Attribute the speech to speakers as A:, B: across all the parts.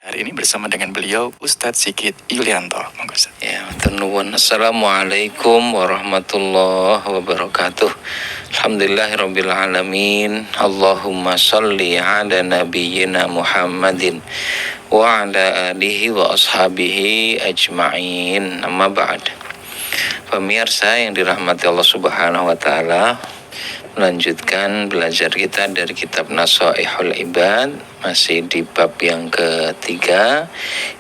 A: Hari ini bersama dengan beliau Ustadz Sigit Yulianto. Monggo Ustadz.
B: Ya, nuwun. Assalamualaikum warahmatullahi wabarakatuh. Alhamdulillahirabbil alamin. Allahumma shalli ala nabiyyina Muhammadin wa ala alihi wa ashabihi ajma'in. Amma ba'd. Pemirsa yang dirahmati Allah Subhanahu wa taala, melanjutkan belajar kita dari kitab Nasaihul Ibad, masih di bab yang ketiga.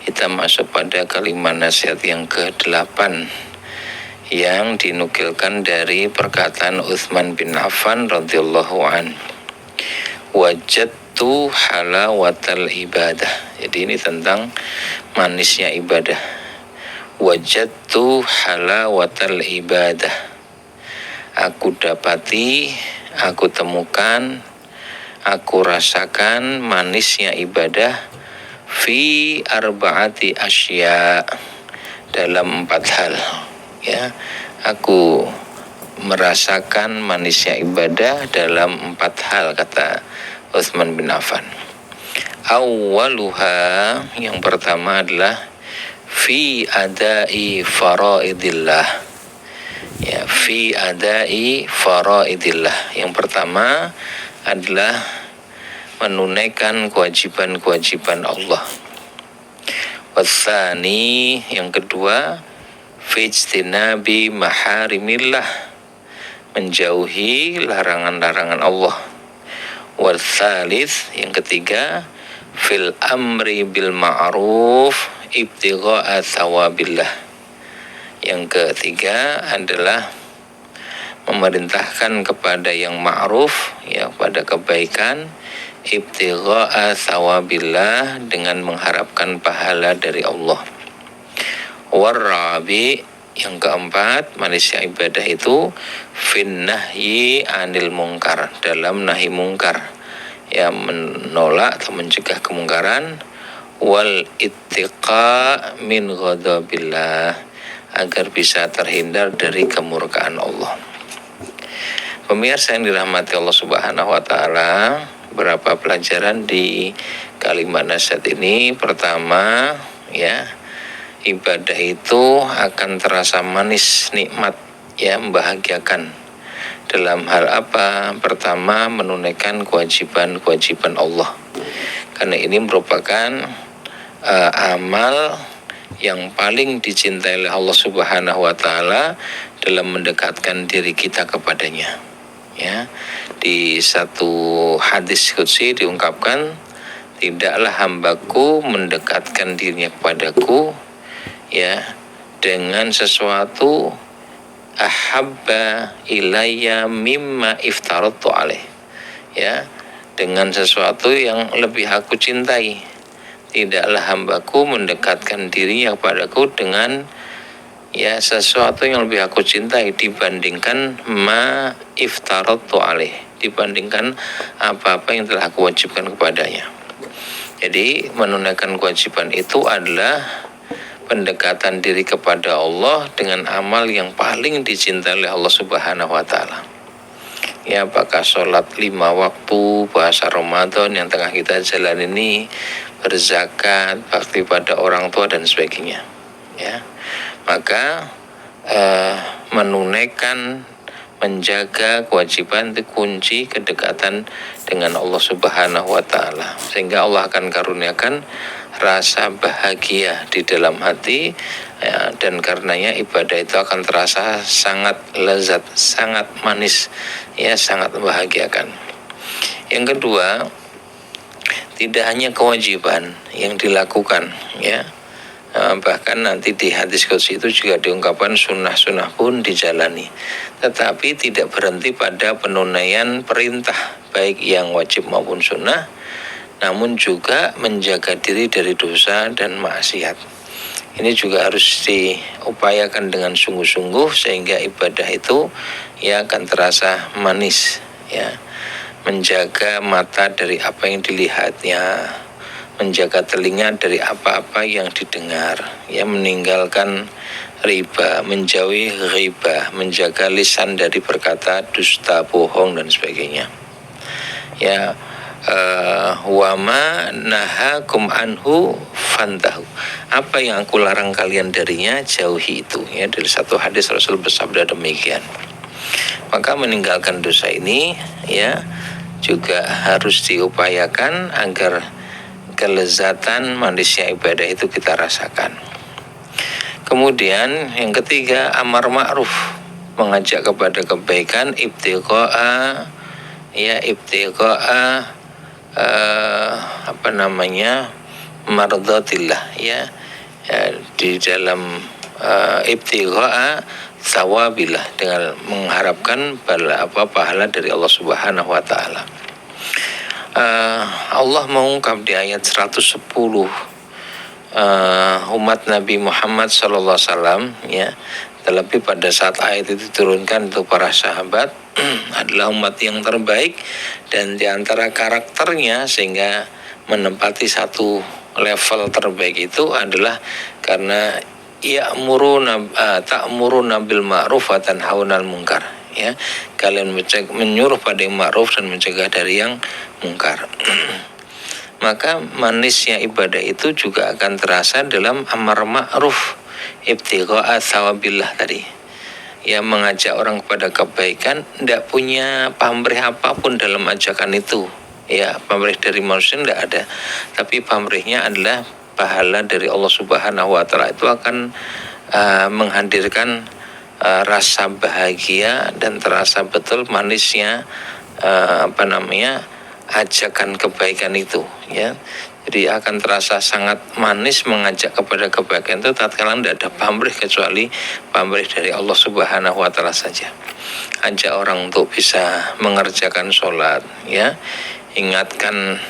B: Kita masuk pada kalimat nasihat yang ke-8 yang dinukilkan dari perkataan Utsman bin Affan radhiyallahu an. Wajadtu halawatal ibadah. Jadi ini tentang manisnya ibadah. Wajadtu halawatal ibadah. Aku dapati, aku temukan, aku rasakan manisnya ibadah fi arba'ati asya, dalam 4 hal. Ya, aku merasakan manisnya ibadah dalam 4 hal, kata Utsman bin Affan. Awwaluha, yang pertama adalah fi adai faraidillah. Ya, fi adai faraidillah. Yang pertama adalah menunaikan kewajiban-kewajiban Allah. Watsani, yang kedua, fi ijtinabi maharimillah, menjauhi larangan-larangan Allah. Watsalits, yang ketiga, fil amri bil ma'ruf ibtigha'a thawabillah. Yang ketiga adalah memerintahkan kepada yang ma'ruf, ya, pada kebaikan, ibtigha'a thawabillah, dengan mengharapkan pahala dari Allah. Warrabi, yang keempat, manisnya ibadah itu fin nahyi anil mungkar, dalam nahi mungkar, ya, menolak atau mencegah kemungkaran. Wal ittiqa min ghadabillah, agar bisa terhindar dari kemurkaan Allah. Pemirsa yang dirahmati Allah Subhanahu wa taala, berapa pelajaran di kalimat nasihat ini. Pertama, ya, ibadah itu akan terasa manis, nikmat, ya, membahagiakan. Dalam hal apa? Pertama, menunaikan kewajiban-kewajiban Allah. Karena ini merupakan amal yang paling dicintai oleh Allah Subhanahu wa taala dalam mendekatkan diri kita kepadanya. Ya, di satu hadis qudsi diungkapkan, tidaklah hambaku mendekatkan dirinya kepadaku, ya, dengan sesuatu ahabba ilayya mimma iftaratu alaih, ya, dengan sesuatu yang lebih aku cintai. Tidaklah hambaku mendekatkan dirinya kepadaku dengan, ya, sesuatu yang lebih aku cintai dibandingkan ma iftaratu alaih, dibandingkan apa-apa yang telah aku wajibkan kepadanya. Jadi menunaikan kewajiban itu adalah pendekatan diri kepada Allah dengan amal yang paling dicintai oleh Allah Subhanahu wa taala. Ya, apakah sholat 5 waktu, puasa Ramadan yang tengah kita jalan ini, berzakat, bakti pada orang tua dan sebagainya. Ya, maka menunaikan, menjaga kewajiban itu kunci kedekatan dengan Allah Subhanahu wa taala, sehingga Allah akan karuniakan rasa bahagia di dalam hati, ya, dan karenanya ibadah itu akan terasa sangat lezat, sangat manis, ya, sangat membahagiakan. Yang kedua, tidak hanya kewajiban yang dilakukan, ya, bahkan nanti di hadis qudsi itu juga diungkapkan sunnah-sunnah pun dijalani, tetapi tidak berhenti pada penunaian perintah baik yang wajib maupun sunnah, namun juga menjaga diri dari dosa dan maksiat. Ini juga harus diupayakan dengan sungguh-sungguh sehingga ibadah itu, ya, akan terasa manis, ya. Menjaga mata dari apa yang dilihatnya, menjaga telinga dari apa-apa yang didengar, ya, meninggalkan riba, menjauhi riba, menjaga lisan dari berkata dusta, bohong dan sebagainya. Ya, wama nahakum anhu fantahu, apa yang aku larang kalian darinya jauhi itu, ya. Dari satu hadis Rasul bersabda demikian. Maka meninggalkan dosa ini, ya, juga harus diupayakan agar kelezatan manisnya ibadah itu kita rasakan. Kemudian yang ketiga, amar ma'ruf, mengajak kepada kebaikan, ibtiqa'a mardatillah, ya, di dalam ibtiqa'a thawabillah, dengan mengharapkan pahala dari Allah Subhanahu wa taala. Allah mengungkap di ayat 110 umat Nabi Muhammad SAW, ya, terlebih pada saat ayat itu diturunkan untuk para sahabat adalah umat yang terbaik, dan di antara karakternya sehingga menempati satu level terbaik itu adalah karena ta'muruna bil ma'ruf wa tanhaunal munkar, ya, kalian menyuruh pada yang ma'ruf dan mencegah dari yang mungkar. Maka manisnya ibadah itu juga akan terasa dalam amar ma'ruf, ibtigha'a thawabillah tadi, ya, mengajak orang kepada kebaikan, tidak punya pamrih apapun dalam ajakan itu, ya, pamrih dari manusia tidak ada, tapi pamrihnya adalah pahala dari Allah Subhanahu wa taala. Itu akan menghadirkan rasa bahagia dan terasa betul manisnya ajakan kebaikan itu, ya. Jadi akan terasa sangat manis mengajak kepada kebaikan itu tatkala tidak ada pamrih kecuali pamrih dari Allah Subhanahu wa taala saja. Ajak orang untuk bisa mengerjakan sholat, ya, ingatkan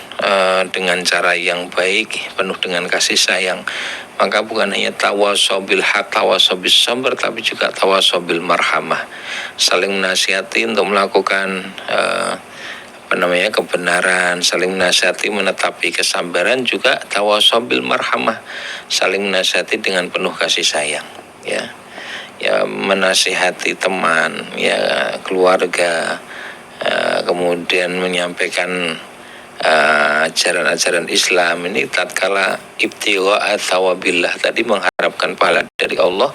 B: dengan cara yang baik, penuh dengan kasih sayang. Maka bukan hanya tawasobil haq, tawasobil sabar, tapi juga tawasobil marhamah, saling menasihati untuk melakukan kebenaran, saling menasihati menetapi kesabaran, juga tawasobil marhamah, saling menasihati dengan penuh kasih sayang, ya, menasihati teman, ya, keluarga, kemudian menyampaikan ajaran-ajaran Islam ini tatkala ibtigha'a thawabillah tadi, mengharapkan pahala dari Allah,